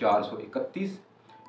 431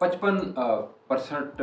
55%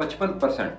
55%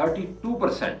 32%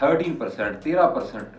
13%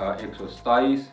127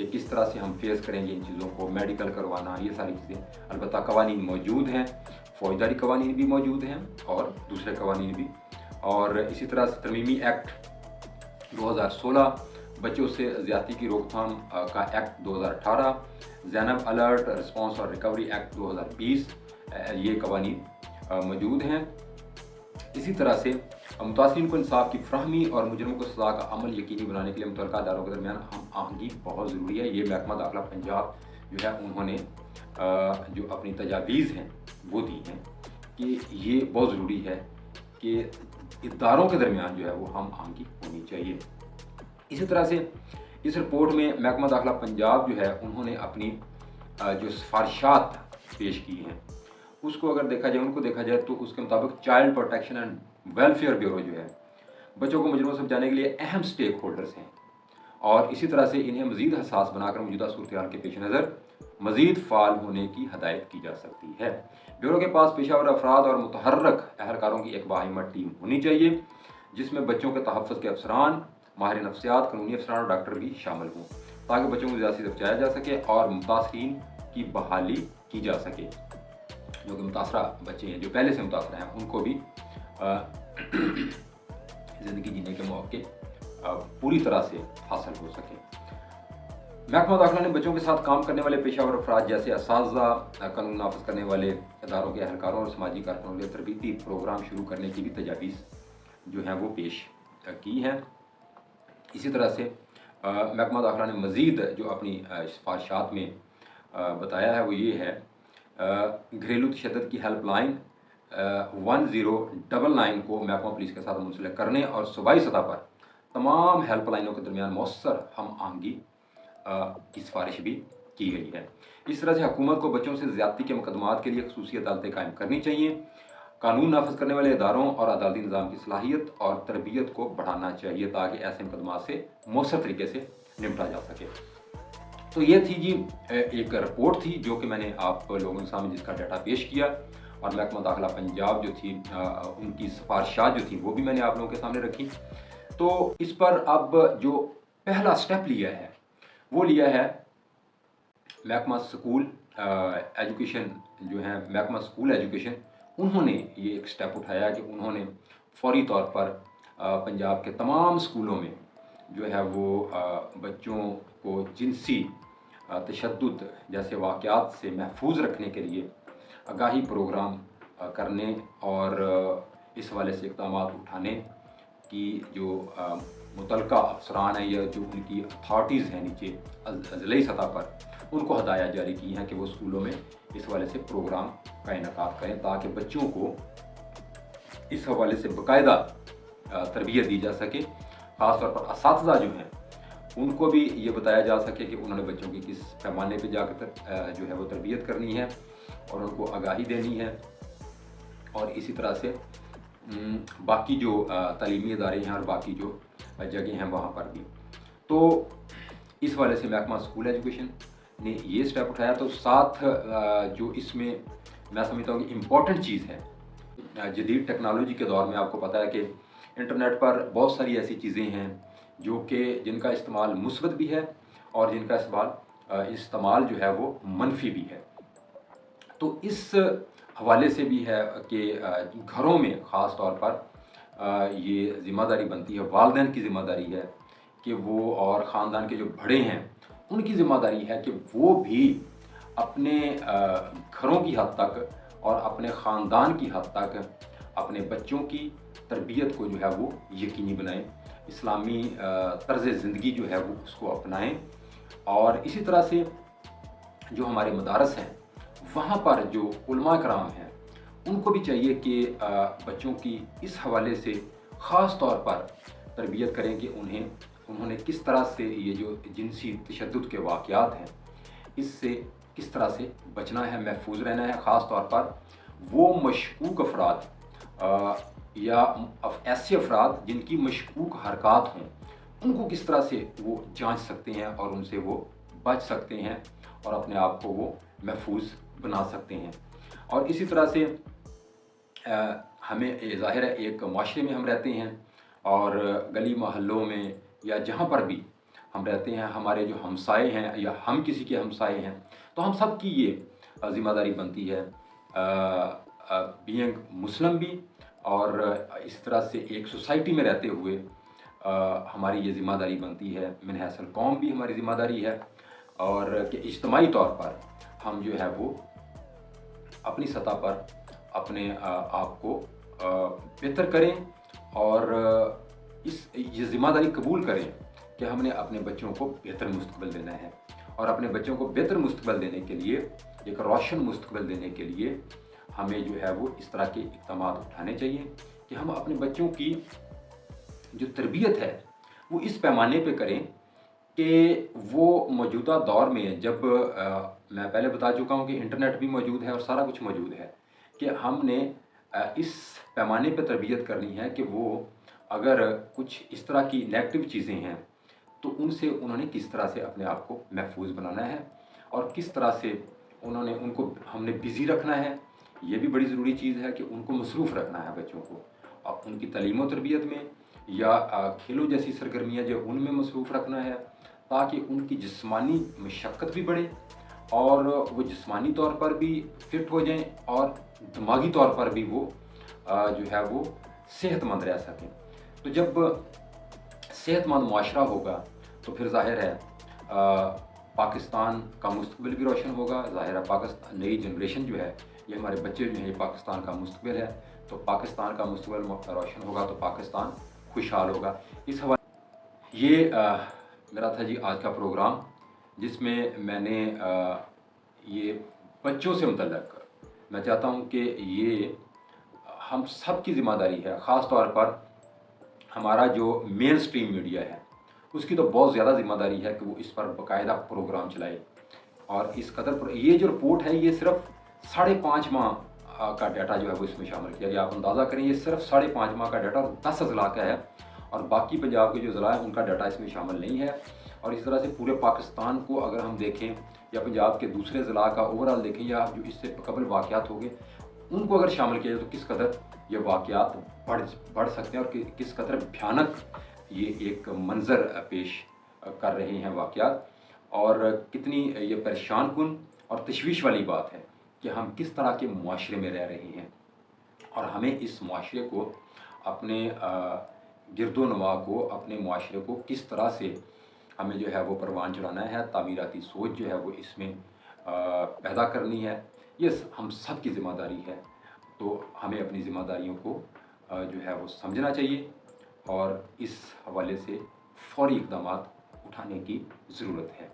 کہ کس طرح سے ہم فیس کریں گے ان چیزوں کو، میڈیکل کروانا، یہ ساری چیزیں البتہ قوانین موجود ہیں، فوجداری قوانین بھی موجود ہیں اور دوسرے قوانین بھی، اور اسی طرح سے ترمیمی ایکٹ 2016، بچوں سے زیادتی کی روک تھام کا ایکٹ 2018، زینب الرٹ رسپانس اور ریکوری ایکٹ 2020، یہ قوانین موجود ہیں۔ اسی طرح سے متاثرین کو انصاف کی فراہمی اور مجرموں کو سزا کا عمل یقینی بنانے کے لیے متعلقہ اداروں کے درمیان ہم آہنگی بہت ضروری ہے۔ یہ محکمہ داخلہ پنجاب جو ہے انہوں نے جو اپنی تجاویز ہیں وہ دی ہیں کہ یہ بہت ضروری ہے کہ اداروں کے درمیان جو ہے وہ ہم آہنگی ہونی چاہیے۔ اسی طرح سے اس رپورٹ میں محکمہ داخلہ پنجاب جو ہے انہوں نے اپنی جو سفارشات پیش کی ہیں اس کو اگر دیکھا جائے، ان کو دیکھا جائے تو اس کے مطابق child protection and welfare bureau جو ہے بچوں کو مجرموں سے بچانے کے لیے اہم سٹیک ہولڈرز ہیں، اور اسی طرح سے انہیں مزید حساس بنا کر موجودہ صورتحال کے پیش نظر مزید فعال ہونے کی ہدایت کی جا سکتی ہے۔ بیورو کے پاس پیشہ ور افراد اور متحرک اہلکاروں کی ایک باہمت ٹیم ہونی چاہیے جس میں بچوں کے تحفظ کے افسران، ماہر نفسیات، قانونی افسران اور ڈاکٹر بھی شامل ہوں تاکہ بچوں کو زیادتی سے بچایا جا سکے اور متاثرین کی بحالی کی جا سکے۔ جو کہ متاثرہ بچے ہیں، جو پہلے سے متاثرہ ہیں، ان کو بھی زندگی جینے کے موقع پوری طرح سے حاصل ہو سکے۔ محکمہ داخلہ نے بچوں کے ساتھ کام کرنے والے پیشہ ور افراد جیسے اساتذہ، قانون نافذ کرنے والے اداروں کے اہلکاروں اور سماجی کارکنوں کے لیے تربیتی پروگرام شروع کرنے کی بھی تجاویز جو ہیں وہ پیش کی ہیں۔ اسی طرح سے محکمہ داخلہ نے مزید جو اپنی سفارشات میں بتایا ہے وہ یہ ہے، گھریلو تشدد کی ہیلپ لائن 1099 کو محکمہ پولیس کے ساتھ منسلک کرنے اور صوبائی سطح پر تمام ہیلپ لائنوں کے درمیان مؤثر ہم آہنگی کی سفارش بھی کی گئی ہے۔ اس طرح سے حکومت کو بچوں سے زیادتی کے مقدمات کے لیے خصوصی عدالتیں قائم کرنی چاہیے، قانون نافذ کرنے والے اداروں اور عدالتی نظام کی صلاحیت اور تربیت کو بڑھانا چاہیے تاکہ ایسے مقدمات سے مؤثر طریقے سے نمٹا جا سکے۔ تو یہ تھی جی ایک رپورٹ تھی جو کہ میں نے آپ لوگوں کے سامنے جس کا ڈیٹا پیش کیا، اور محکمہ داخلہ پنجاب جو تھی ان کی سفارشات جو تھیں وہ بھی میں نے آپ لوگوں کے سامنے رکھی۔ تو اس پر اب جو پہلا سٹیپ لیا ہے وہ لیا ہے محکمہ اسکول ایجوکیشن جو ہے، محکمہ اسکول ایجوکیشن، انہوں نے یہ ایک سٹیپ اٹھایا کہ انہوں نے فوری طور پر پنجاب کے تمام اسکولوں میں جو ہے وہ بچوں کو جنسی تشدد جیسے واقعات سے محفوظ رکھنے کے لیے آگاہی پروگرام کرنے اور اس حوالے سے اقدامات اٹھانے کی جو متعلقہ افسران ہیں یا جو ان کی اتھارٹیز ہیں نیچے ضلعی سطح پر، ان کو ہدایات جاری کی ہیں کہ وہ اسکولوں میں اس حوالے سے پروگرام کا انعقاد کریں تاکہ بچوں کو اس حوالے سے باقاعدہ تربیت دی جا سکے۔ خاص طور پر اساتذہ جو ہیں ان کو بھی یہ بتایا جا سکے کہ انہوں نے بچوں کی کس پیمانے پہ جا کر جو ہے وہ تربیت کرنی ہے اور ان کو آگاہی دینی ہے، اور اسی طرح سے باقی جو تعلیمی ادارے ہیں اور باقی جو جگہیں ہیں وہاں پر بھی۔ تو اس حوالے سے محکمہ اسکول ایجوکیشن نے یہ سٹیپ اٹھایا۔ تو ساتھ جو اس میں میں سمجھتا ہوں کہ امپورٹنٹ چیز ہے، جدید ٹیکنالوجی کے دور میں آپ کو پتہ ہے کہ انٹرنیٹ پر بہت ساری ایسی چیزیں ہیں جو کہ جن کا استعمال مثبت بھی ہے اور جن کا استعمال جو ہے وہ منفی بھی ہے۔ تو اس حوالے سے بھی ہے کہ گھروں میں خاص طور پر یہ ذمہ داری بنتی ہے، والدین کی ذمہ داری ہے کہ وہ، اور خاندان کے جو بڑے ہیں ان کی ذمہ داری ہے کہ وہ بھی اپنے گھروں کی حد تک اور اپنے خاندان کی حد تک اپنے بچوں کی تربیت کو جو ہے وہ یقینی بنائیں، اسلامی طرز زندگی جو ہے وہ اس کو اپنائیں، اور اسی طرح سے جو ہمارے مدارس ہیں وہاں پر جو علماء کرام ہیں ان کو بھی چاہیے کہ بچوں کی اس حوالے سے خاص طور پر تربیت کریں کہ انہوں نے کس طرح سے یہ جو جنسی تشدد کے واقعات ہیں اس سے کس طرح سے بچنا ہے، محفوظ رہنا ہے۔ خاص طور پر وہ مشکوک افراد یا ایسے افراد جن کی مشکوک حرکات ہوں ان کو کس طرح سے وہ جانچ سکتے ہیں اور ان سے وہ بچ سکتے ہیں اور اپنے آپ کو وہ محفوظ بنا سکتے ہیں۔ اور اسی طرح سے ہمیں ظاہر ہے ایک معاشرے میں ہم رہتے ہیں اور گلی محلوں میں یا جہاں پر بھی ہم رہتے ہیں، ہمارے جو ہمسائے ہیں یا ہم کسی کے ہمسائے ہیں، تو ہم سب کی یہ ذمہ داری بنتی ہے بینگ مسلم بھی، اور اس طرح سے ایک سوسائٹی میں رہتے ہوئے ہماری یہ ذمہ داری بنتی ہے، من حیث القوم بھی ہماری ذمہ داری ہے، اور کہ اجتماعی طور پر ہم جو ہے وہ اپنی سطح پر اپنے آپ کو بہتر کریں، اور یہ ذمہ داری قبول کریں کہ ہم نے اپنے بچوں کو بہتر مستقبل دینا ہے، اور اپنے بچوں کو بہتر مستقبل دینے کے لیے، ایک روشن مستقبل دینے کے لیے ہمیں جو ہے وہ اس طرح کے اقدامات اٹھانے چاہیے کہ ہم اپنے بچوں کی جو تربیت ہے وہ اس پیمانے پہ کریں کہ وہ موجودہ دور میں، جب میں پہلے بتا چکا ہوں کہ انٹرنیٹ بھی موجود ہے اور سارا کچھ موجود ہے، کہ ہم نے اس پیمانے پہ تربیت کرنی ہے کہ وہ اگر کچھ اس طرح کی نیگیٹو چیزیں ہیں تو ان سے انہوں نے کس طرح سے اپنے آپ کو محفوظ بنانا ہے، اور کس طرح سے ان کو ہم نے بزی رکھنا ہے۔ یہ بھی بڑی ضروری چیز ہے کہ ان کو مصروف رکھنا ہے بچوں کو، اب ان کی تعلیم و تربیت میں یا کھیلوں جیسی سرگرمیاں جو ان میں مصروف رکھنا ہے، تاکہ ان کی جسمانی مشقت بھی بڑھے اور وہ جسمانی طور پر بھی فٹ ہو جائیں، اور دماغی طور پر بھی وہ جو ہے وہ صحت مند رہ سکیں۔ تو جب صحت مند معاشرہ ہوگا تو پھر ظاہر ہے پاکستان کا مستقبل بھی روشن ہوگا، ظاہر ہے پاکستان نئی جنریشن جو ہے، یہ ہمارے بچے جو ہیں، یہ پاکستان کا مستقبل ہے، تو پاکستان کا مستقبل روشن ہوگا تو پاکستان خوشحال ہوگا۔ اس حوالے یہ میرا تھا جی آج کا پروگرام، جس میں میں نے یہ بچوں سے متعلق میں چاہتا ہوں کہ یہ ہم سب کی ذمہ داری ہے، خاص طور پر ہمارا جو مین سٹریم میڈیا ہے اس کی تو بہت زیادہ ذمہ داری ہے کہ وہ اس پر باقاعدہ پروگرام چلائے، اور اس قدر یہ جو رپورٹ ہے یہ صرف 5.5 ماہ کا ڈیٹا جو ہے وہ اس میں شامل کیا گیا۔ آپ اندازہ کریں یہ صرف 5.5 ماہ کا ڈیٹا اور 10 اضلاع کا ہے، اور باقی پنجاب کے جو اضلاع ہیں ان کا ڈیٹا اس میں شامل نہیں ہے۔ اور اس طرح سے پورے پاکستان کو اگر ہم دیکھیں یا پنجاب کے دوسرے اضلاع کا اوورآل دیکھیں، یا جو اس سے قبل واقعات ہو گئے ان کو اگر شامل کیا جائے تو کس قدر یہ واقعات بڑھ سکتے ہیں، اور کس قدر بھیانک یہ ایک منظر پیش کر رہے ہیں واقعات، اور کتنی یہ پریشان کن اور تشویش والی بات ہے کہ ہم کس طرح کے معاشرے میں رہ رہے ہیں، اور ہمیں اس معاشرے کو، اپنے گرد و نواح کو، اپنے معاشرے کو کس طرح سے ہمیں جو ہے وہ پروان چڑھانا ہے، تعمیراتی سوچ جو ہے وہ اس میں پیدا کرنی ہے۔ یہ ہم سب کی ذمہ داری ہے، تو ہمیں اپنی ذمہ داریوں کو جو ہے وہ سمجھنا چاہیے، اور اس حوالے سے فوری اقدامات اٹھانے کی ضرورت ہے،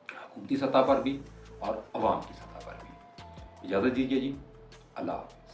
حکومتی سطح پر بھی اور عوام کی سطح پر بھی۔ اجازت دیجیے جی، اللہ حافظ۔